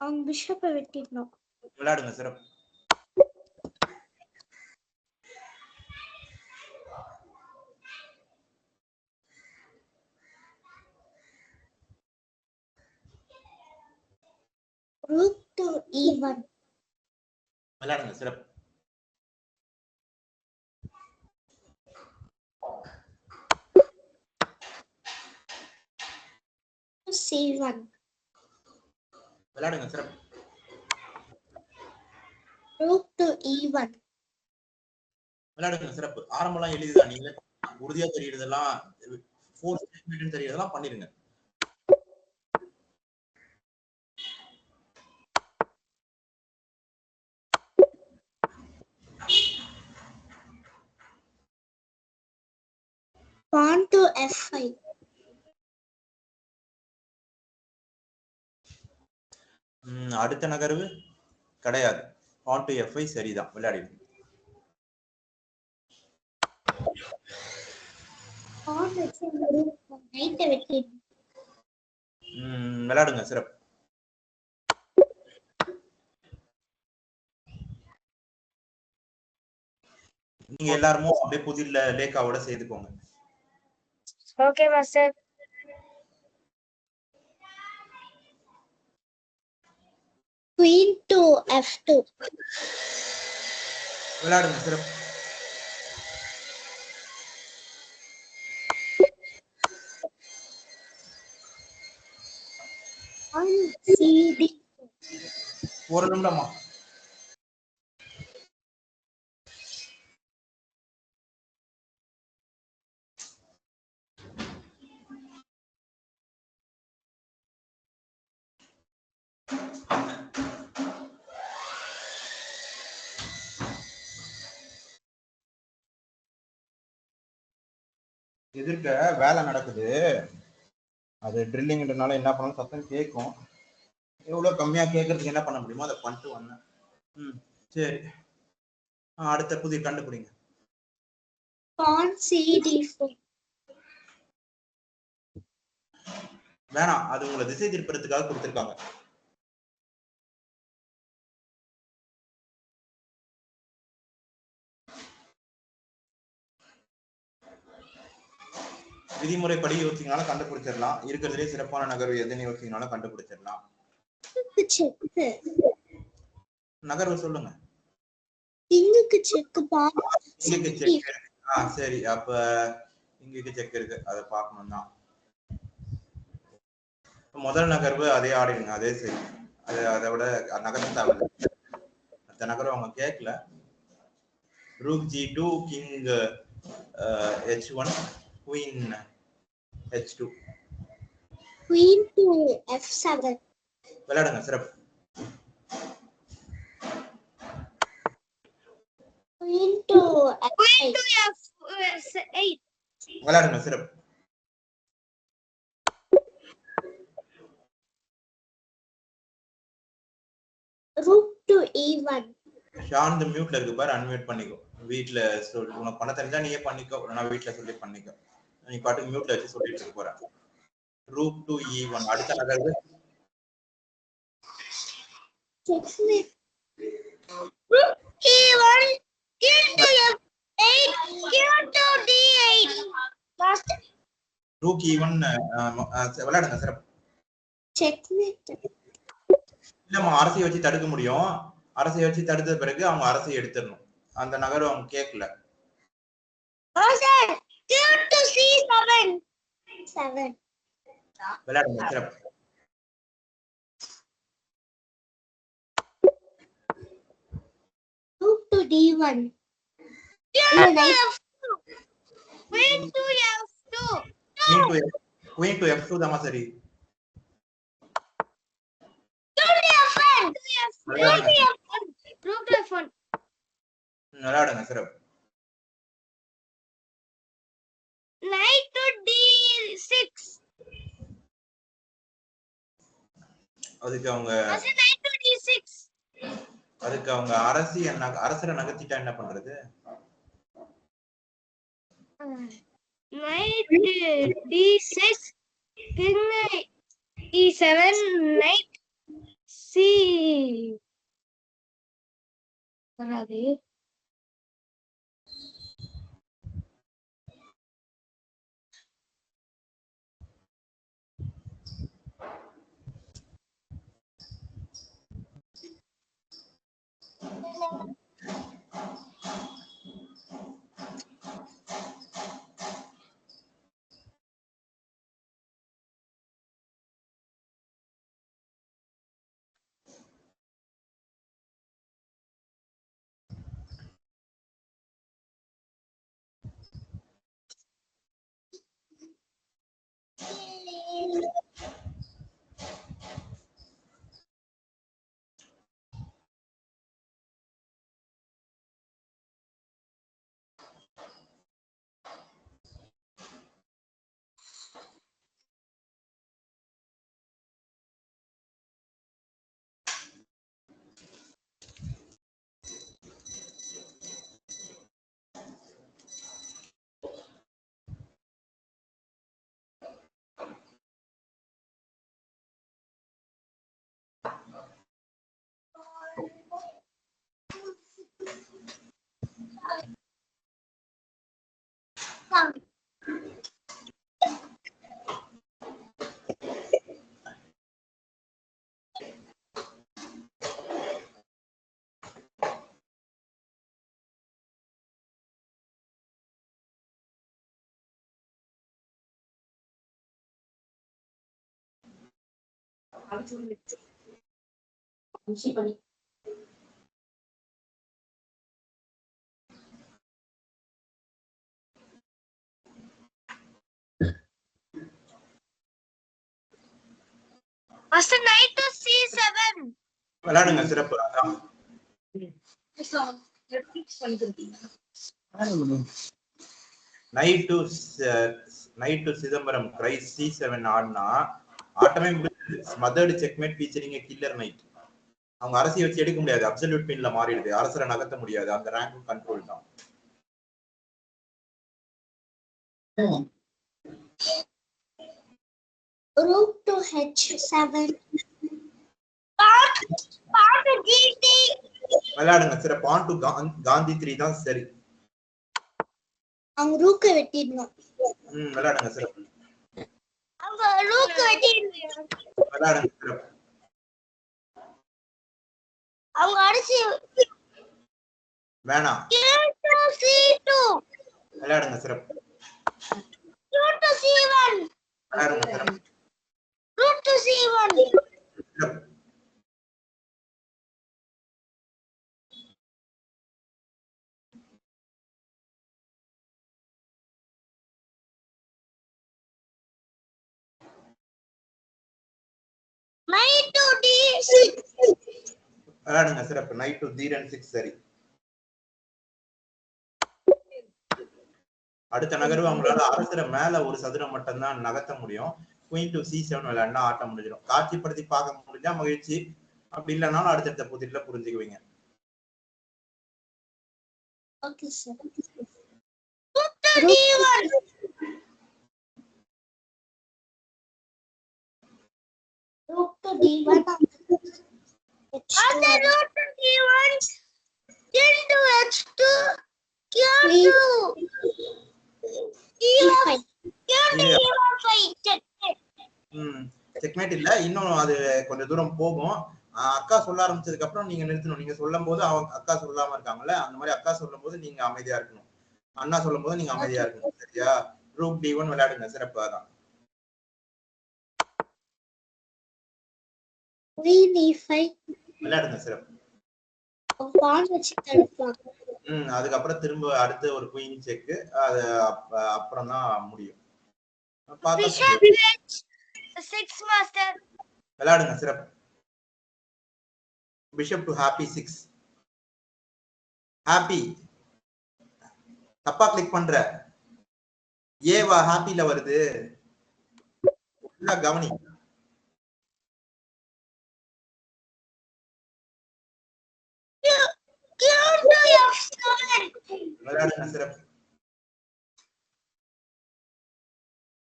அவங்க பிஷப்பை வெட்டிடணும். விளையாடுங்க சிறப்பு. rook to e1. விளையாடுங்க சிறப்பு. c1. விளையாடுங்க சிறப்பு. rook to e1. விளையாடுங்க சிறப்பு. ஆரம்பம்லாம் எளிதுதான். நீங்க உறுதியா தெரியறதெல்லாம் ஃபோர்ஸ் ஸ்டேட்மென்ட் தெரியறதெல்லாம் பண்ணிருங்க. pawn to f5. அடுத்த நகர்வு கிடையாது. pawn to f5 சரிதான். விளையாடுங்க. pawn வச்சு நைட்டை வெட்டிடணும். விளையாடுங்க சிறப்பு. நீங்க எல்லாரும் அப்படியே புதிர்ல லேக்காவோட சேர்த்துக்கோங்க. Okay master. queen to f2. விளையாடுங்க சிறப்பு. cd. ஒரு நிமிடமா. எதிர்க்க வேலை நடக்குது. அது ட்ரில்லிங்ன்றனால என்ன பண்ணணும், சத்தம் கேட்கும். எவ்வளவு கம்மியா கேட்கறதுக்கு என்ன பண்ண முடியுமோ அதை பண்ணிட்டு வந்தேன். சரி, அடுத்த புதிய கண்டுபிடிங்க. pawn cd4. வேணாம், அது உங்களை திசை திருப்பறதுக்காக கொடுத்திருக்காங்க. விதிமுறைப்படி யோசிச்சீங்கனாலும் கண்டுபிடிச்சிடலாம். இருக்கிறதுலே சிறப்பான நகர்வு எதுன்னு யோசிச்சீங்கனாலும் கண்டுபிடிச்சிடலாம். நகர்வு சொல்லுங்க. சரி, அப்ப இங்க செக் இருக்கு, அதை பார்க்கணும் தான். முதல் நகர்வு அதே ஆடிடுங்க, அதே சரி. அதை விட நகர்வு தேவை. அந்த நகர்வு அவங்க கேட்கல. rook g2, king h1, queen h2. queen to f7. விளையாடுங்க சிறப்பு. queen to f8. விளையாடுங்க சிறப்பு. rook to e1. ஷாந்த் மியூட்ல இருக்கு பாரு, அன்மியூட் பண்ணிக்கோ. வீட்ல சொல்லி உனக்கு பண்ண தெரிஞ்சா நீயே பண்ணிக்கோ, நான் வீட்ல சொல்லி பண்ணிக்கோ. நீ பாட்டுக்கு மியூட்ல வச்சு சொல்லிட்டு இருக்க போற. rook to e1. அடுத்த நகர்வு checkmate. rook e1, king to f8, king to d8. master. rook e1 விளையாடுங்க சிறப்பு. checkmate. இல்லம்மா, அரசை வச்சு தடுக்க முடியும். அரசை வச்சு தடுத்த பிறகு அவங்க அரசை எடுத்துடணும். அந்த நகர்வு அவங்க கேட்கல. விளையாடுங்க சிறப்பு. rook to d1. queen to f2. queen to f2 தான் சரி. விளையாடுங்க சிறப்பு. knight to d6. அதுக்கு அவங்க knight to d6. அதுக்கு அவங்க அரசரை நகர்த்திட்டா என்ன பண்றது? knight d6, king e7, knight c வராது. Master, knight to C7. விளையாடுங்க சிறப்பு. அதான் night to Chidambaram Christ C7 ஆடினா ஆட்டமே முடிஞ்சது. ஸ்மதர்டு செக்மேட் ஃபீச்சரிங் கில்லர் நைட். அவங்க அரசியை வச்சு எடுக்க முடியாது, அப்சல்யூட் பின்ல மாறிடுது, அரசரை நகர்த்த முடியாது, அந்த ரேங்க் கண்ட்ரோல் தான். Rook to H7. Pawn to G3. விளையாடுங்க சிறப்பு. பான் டு காந்தி 3 தான் சரி. அவங்க ரூக்க வெட்டிடணும். விளையாடுங்க சிறப்பு. அவங்க ரூக்க வெட்டிடணும். விளையாடுங்க சிறப்பு. அவங்க அடிச்சு வேணாம். C2. விளையாடுங்க சிறப்பு. Rook to C1. விளையாடுங்க சிறப்பு. Rook to C1. சிறப்பு. Knight to D6. விளையாடுங்க சிறப்பு. நைட் டு D6 சரி. அடுத்த நகர்வு அவங்களால அரசரை மேல ஒரு சதுரம் மட்டும் தான் நகர்த்த முடியும். குயின் டு C7 விளையாண்டா ஆட்டம் முடிஞ்சிடும். காட்சிப்படுத்தி பார்க்க முடிஞ்சா மகிழ்ச்சி, அப்படி இல்லைனாலும் அடுத்தடுத்த புதிர்ல புரிஞ்சுக்குவீங்க. Okay, sir. Rook to D1. Rook to D1. After rook to D1, king to H2, king to E5. King to E5. Checkmate இல்ல, இன்னும் அது கொஞ்சம் தூரம் போகும். அக்கா சொல்ல ஆரம்பிச்சதுக்கு அப்புறம் நீங்க நிறுத்தணும். நீங்க சொல்லும் போது அவங்க அக்கா சொல்லாம இருக்காங்கல்ல, அந்த மாதிரி அக்கா சொல்லும் போது நீங்க அமைதியா இருக்கணும், அண்ணா சொல்லும் போது நீங்க அமைதியா இருக்கணும். சரியா? ரூக் D1 விளையாடுங்க சிறப்பு. அதான் Queen E5. விளையாடுங்க சிறப்பு. பான் வச்சு தடுப்பாங்க. அதுக்கப்புறம் திரும்ப அடுத்து ஒரு குயின் செக், அது அப்புறம் தான் முடியும். Bishop H6 master. விளையாடுங்க சிறப்பு. Bishop to happy 6. ஹாப்பி தப்பா கிளிக் பண்ற. ஏவா ஹாப்பில வருது. கவனி. விளையாடுங்க சிறப்பு.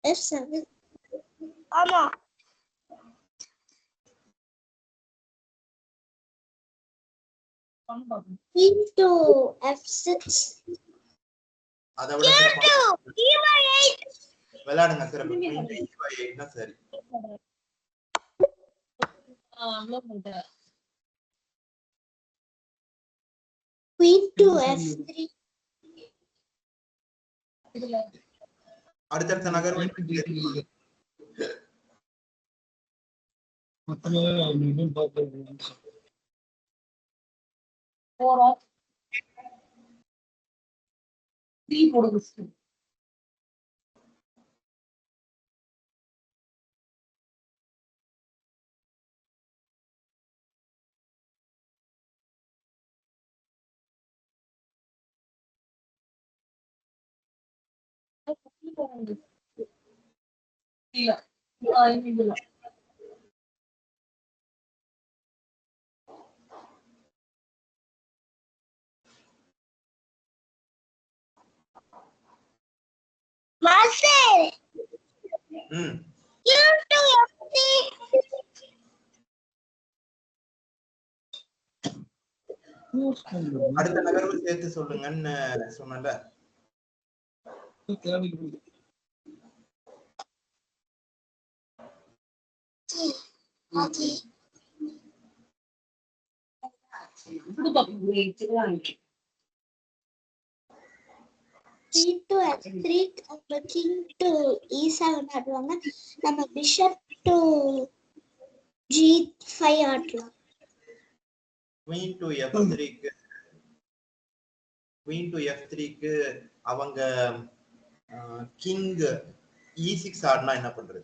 F7. ஆமா. queen to f6 அதை விட king to e8 விளையாடுங்க சிறப்பு. queen to e8 னா சரி. queen to f3 அடுத்தடுத்த நகர்வு master king to f3 அடுத்த நகர்வு சேர்த்து சொல்லுங்கன்னு சொன்னல. okay queen to f3 அப்புறம் king to e7 ஆடுவாங்க. நம்ம bishop to g5 ஆடலாம். queen to f3 க்கு அவங்க கிங் e6 ஆடுனா என்ன பண்றது?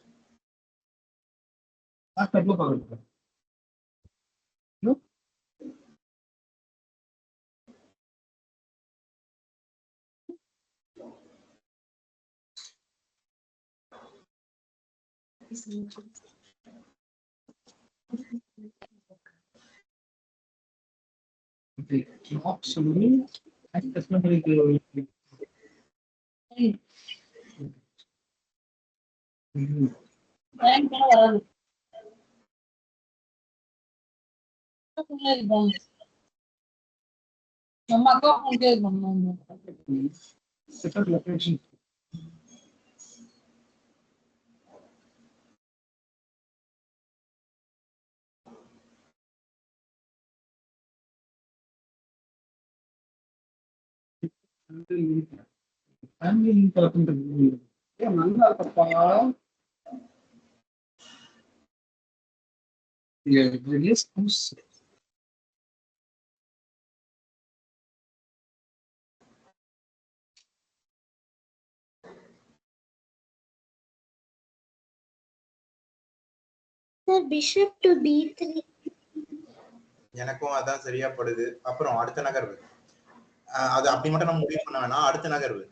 bishop to b3 எனக்கும் அதான் சரியா படுது. அப்புறம் அடுத்த நகர்வு அது அப்படி மட்டும் நம்ம முடிவு பண்ண வேணாம். அடுத்த நகர்வு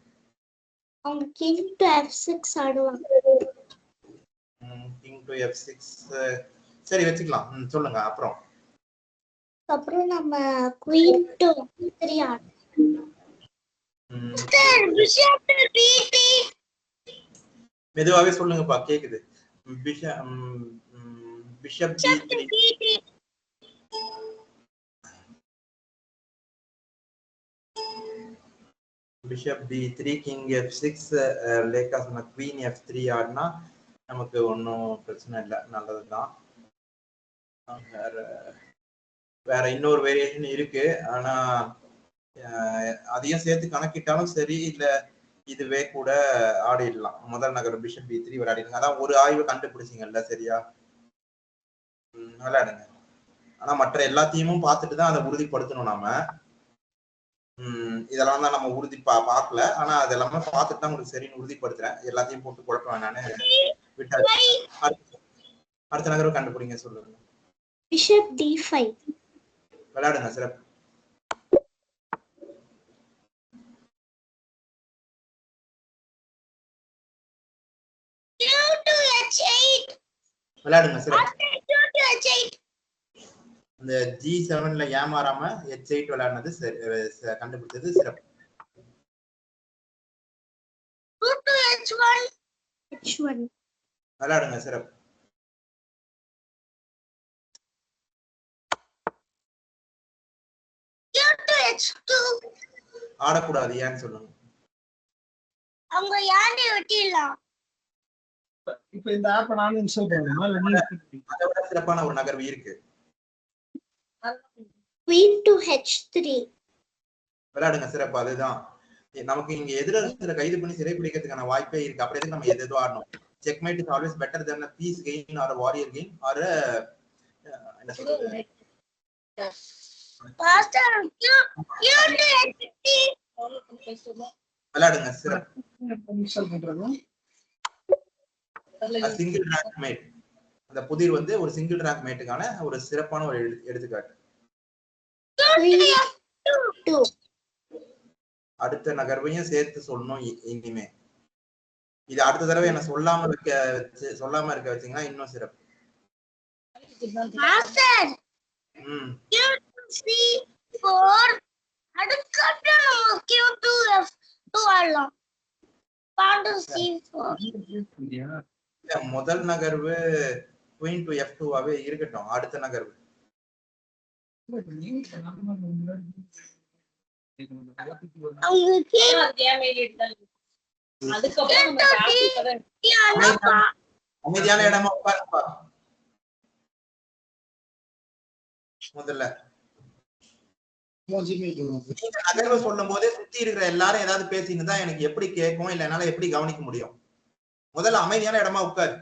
அவங்க king to f6 ஆடுவாங்க. king to f6 சரி வச்சுக்கலாம். சொல்லுங்க. அப்புறம் நம்ம queen to f3 ஆடுவோம். bishop to b3 மெதுவாவே சொல்லுங்கப்பா, கேக்குது. bishop b3 bishop b3 king f6 லேக்கா சொன்ன queen f3 ஆடுனா நமக்கு ஒன்றும் பிரச்சனை இல்லை, நல்லதுதான். வேற இன்னொரு வேரியேஷன் இருக்கு, ஆனா அதையும் சேர்த்து கணக்கிட்டாலும் சரி, இல்ல இதுவே கூட ஆடிடலாம். முதல் நகர் பிஷப் b3 விளையாடிடுங்க. அதான் ஒரு ஆய்வு கண்டுபிடிச்சிங்கல்ல, சரியா? விளையாடுங்க. ஆனா மற்ற எல்லாத்தையும் பார்த்துட்டு தான் அதை உறுதிப்படுத்தணும் நாம. இதெல்லாம் தான் நம்ம பார்க்கல, ஆனா அதெல்லாமே பார்த்துட்டு தான் உங்களுக்கு சரின்னு உறுதிப்படுத்துறேன். எல்லாத்தையும் போட்டு குழப்ப வேணான்னு விட்டாச்சு. அடுத்த நகர்வு கண்டுபிடிங்க, சொல்லுங்க. பிஷப் d5 விளையாடுங்க. சிறப்பு. விளையாடுங்க. சிறப்பு. இந்த G7ல ஏமாறாம H8 விளையாடுனது கண்டுபிடிச்சது சிறப்பு. விளையாடுங்க. சிறப்பு. h2 ஆடக்கூடாது ஏன்னு சொல்லுங்க. அவங்க ஏன்டி வெட்டிடலாம். இப்போ இந்த ஆப் நான் இன்ஸ்டால் பண்ணணுமா இல்ல நீங்க அதை விட சிறப்பான ஒரு நகர்வு இருக்கு. queen to h3 விளையாடுங்க சிறப்பு. அதுதான் நமக்கு இங்க எதிரரசரை கைது பண்ணி சிறை பிடிக்கிறதுக்கான வாய்ப்பே இருக்கு. அப்படி எதுக்கு நம்ம எதோ ஆடணும்? Checkmate is always better then a piece gain or a warrior gain or a என்ன சொல்றது? மாஸ்டர் q to h3 விளையாடுங்க சிறப்பு. இன்ஸ்டால் பண்றதா சிங்கிள் ரேங்க் மேட். அந்த புதிர் வந்து ஒரு சிங்கிள் ரேங்க் மேட்டுக்கான ஒரு சிறப்பான ஒரு எடுத்துக்காட்டு. அடுத்த நகர்வையும் சேர்த்து சொல்லணும் இனிமே. இது அடுத்த தடவை என்ன சொல்லாம இருக்க வச்சீங்கன்னா இன்னும் சிறப்பு. மாஸ்டர் q to c4 அதுக்கப்புறம் நம்ம q to f2 ஆடலாம். pawn to c4 முதல் நகர்வு queen to f2 ஆவே இருக்கட்டும். அடுத்த நகர்வு அமைதியான இடமா உட்காருப்பா. முதல்ல நீங்க நகர்வு சொல்லும் போதே சுத்தி இருக்கிற எல்லாரும் ஏதாவது பேசின்னு தான் எனக்கு எப்படி கேட்கும், இல்ல என்னால எப்படி கவனிக்க முடியும். முதல்ல அமைதியான இடமா உட்காரு.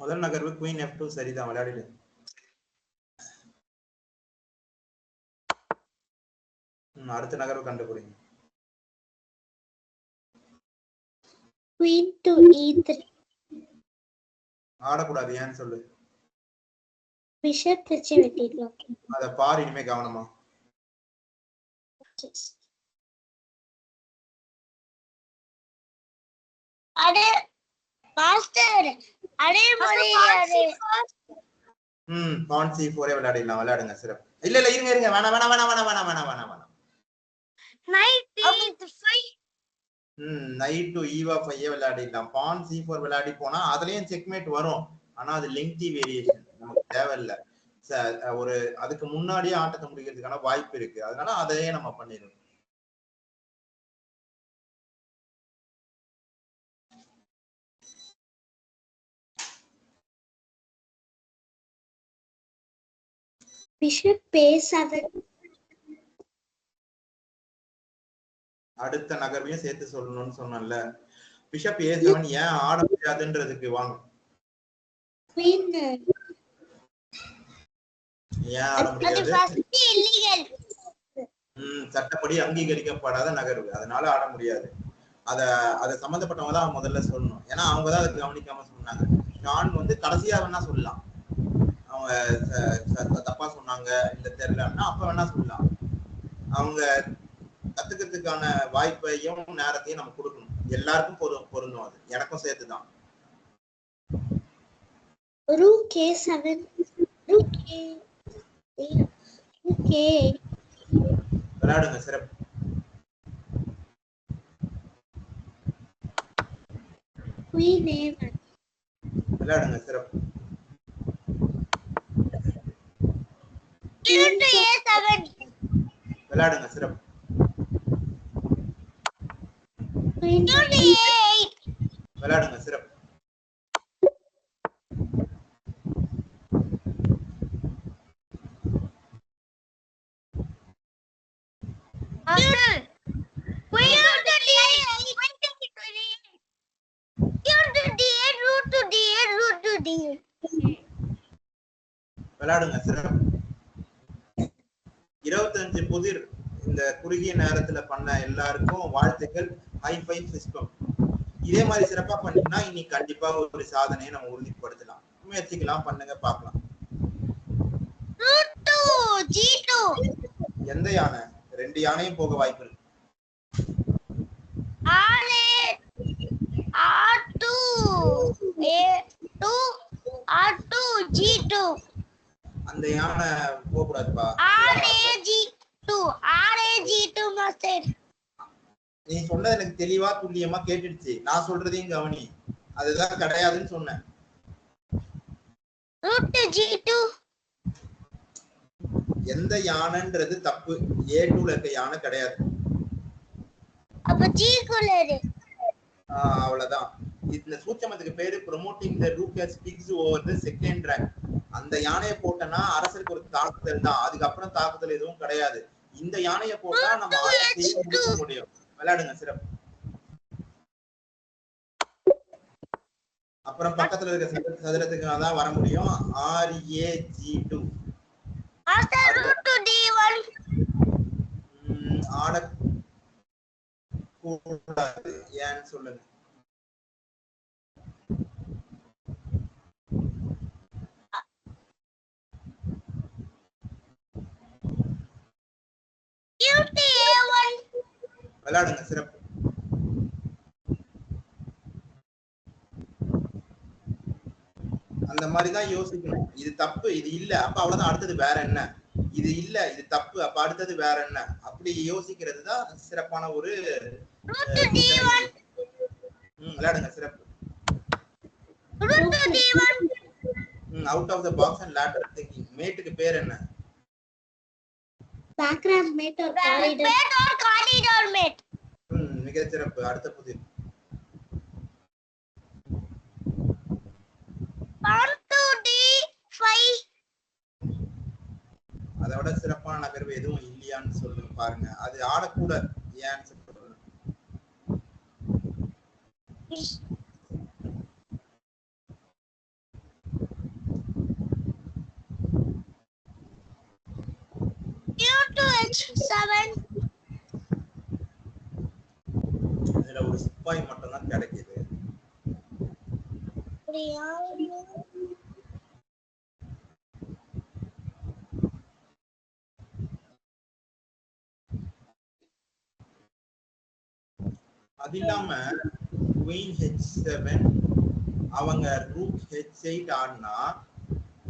முதல் நகர்வு குயின் f2 சரிதான். விளையாடிடு. அடுத்த நகர்வு கண்டுபிடிங்க. queen to e3 ஆடக்கூடாது ஏன்னு சொல்லு. bishop வச்சு வெட்டிடலாம். அத பாரு இனிமே கவனமா. அடே மாஸ்டர் அடே மரியாதை pawn c4 விளையாடிடலாம். விளையாடுங்க சிறப்பு. இல்ல இருங்க வேணாம். knight e5 knight to e5 விளையாடிடலாம். pawn c4 விளையாடி போனா அதுலயும் செக்மேட் வரும். ஆனா அது லெங்தி வேரியேஷன் நமக்கு தேவையில்லை. ஒரு அதுக்கு முன்னாடியே ஆட்டத்தை முடிக்கிறதுக்கான வாய்ப்பு இருக்கு. அதனால அதையே நம்ம பண்ணிடுவோம். bishop a7 அடுத்த நகர்வையும் சேர்த்து சொல்லணும்னு சொன்னேன்ல. பிஷப் a7 ஏன் ஆட முடியாதுன்றதுக்கு வாங்க. queen ஏன் ஆட முடியாது? அது ஃபர்ஸ்ட் இல்லீகல். சட்டப்படி அங்கீகரிக்கப்படாத நகர்வு. அதனால ஆட முடியாது. அத சம்பந்தப்பட்டவங்க தான் முதல்ல சொல்லணும். ஏன்னா அவங்க தான் அதை கவனிக்காம சொன்னாங்க. நான் வந்து கடைசியா வேணா சொல்லலாம். அவங்க தப்பா சொன்னாங்க இல்ல தெரியலன்னா அப்ப வேணா சொல்லலாம். அவங்க கத்துக்கிறதுக்கான வாய்ப்பையும் நேரத்தையும் நம்ம கொடுக்கணும். எல்லாருக்கும் பொருந்தும், அது எனக்கும் சேர்த்துதான். Rook A7. Rook A. விளையாடுங்க, சிறப்பு. Queen A1. விளையாடுங்க, சிறப்பு. Q to A7. விளையாடுங்க, சிறப்பு. Queen to A8. விளையாடுங்க, சிறப்பு. Queen to D8. Q to D8. Rook to D8. Rook to D8. விளையாடுங்க, சிறப்பு. 25 புதிர் இந்த குறுகிய நேரத்துல பண்ண எல்லாருக்கும் வாழ்த்துக்கள். High five system. இதே மாதிரி சிறப்பா பண்ணீங்கன்னா இன்னைக்கு கண்டிப்பா ஒரு சாதனையை நம்ம உறுதிப்படுத்தலாம். முயற்சிக்கலாம், பண்ணுங்க, பார்க்கலாம். Rook to G2. எந்த யானை? 2 யானையும் போக வாய்ப்பு இருக்கு. R2 A2 R2 G2. அந்த யானை போக கூடாதுப்பா. RAG2 master. நீ சொன்னது எனக்கு தெளிவா துல்லியமா கேட்டுடுச்சு. நான் சொல்றதையும் கவனி. அதுதான் கிடையாதுன்னு சொன்னேன். Rook to G2. எந்த யானைன்றது தப்பு. A2ல இருக்க யானை கிடையாது. அப்ப G குள்ள இரு. அவ்வளவுதான். இந்த சூட்சமத்துக்கு பேரு promoting the rook as pigs over the second rank. அந்த யானையை போட்டனா அரசருக்கு ஒரு தாக்குதல் தான். அதுக்கப்புறம் தாக்குதல் எதுவும் கிடையாது. இந்த யானையை போட்டா நம்ம அரசையே முடிக்க முடியும். விளையாடுங்க, சிறப்பு. அப்புறம் பக்கத்துல இருக்க சதுரத்துக்கு தான் வர முடியும். RAG2. Master rook to D1. ஆட கூடாது. ஏன்னு சொல்லுங்க. Q to A1. விளையாடுங்க, சிறப்பு. அந்த மாதிரிதான் யோசிக்கணும். இது தப்பு, இது இல்ல, அப்ப அவ்வளவுதான். அடுத்தது வேற என்ன? இது இல்ல, இது தப்பு, அப்ப அடுத்தது வேற என்ன? அப்படி யோசிக்கிறது தான் சிறப்பான ஒரு விளையாடுங்க, சிறப்பு. Out of the box and lateral thinking. மேட்டுக்கு பேர் என்ன? Background mate or corridor mate. மிக சிறப்பு. அடுத்த புதிர். Pawn to D5. அதோட சிறப்பான நகர்வு எதுவும் இல்லையான்னு சொல்லுங்க, பாருங்க. அது ஆடக்கூடாது. ஏன்னு சொல்லுங்க. Q to H7. இதுல ஒரு சிப்பாய் மட்டும் தான் கிடைக்குது. அது இல்லாம குயின் H7 அவங்க ரூக் H8 ஆடினா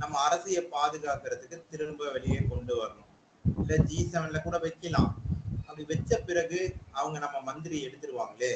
நம்ம அரசியை பாதுகாக்கிறதுக்கு திரும்ப வெளியே கொண்டு வரணும். இல்ல G7ல கூட வைக்கலாம். அப்படி வச்ச பிறகு அவங்க நம்ம மந்திரி எடுத்துருவாங்களே,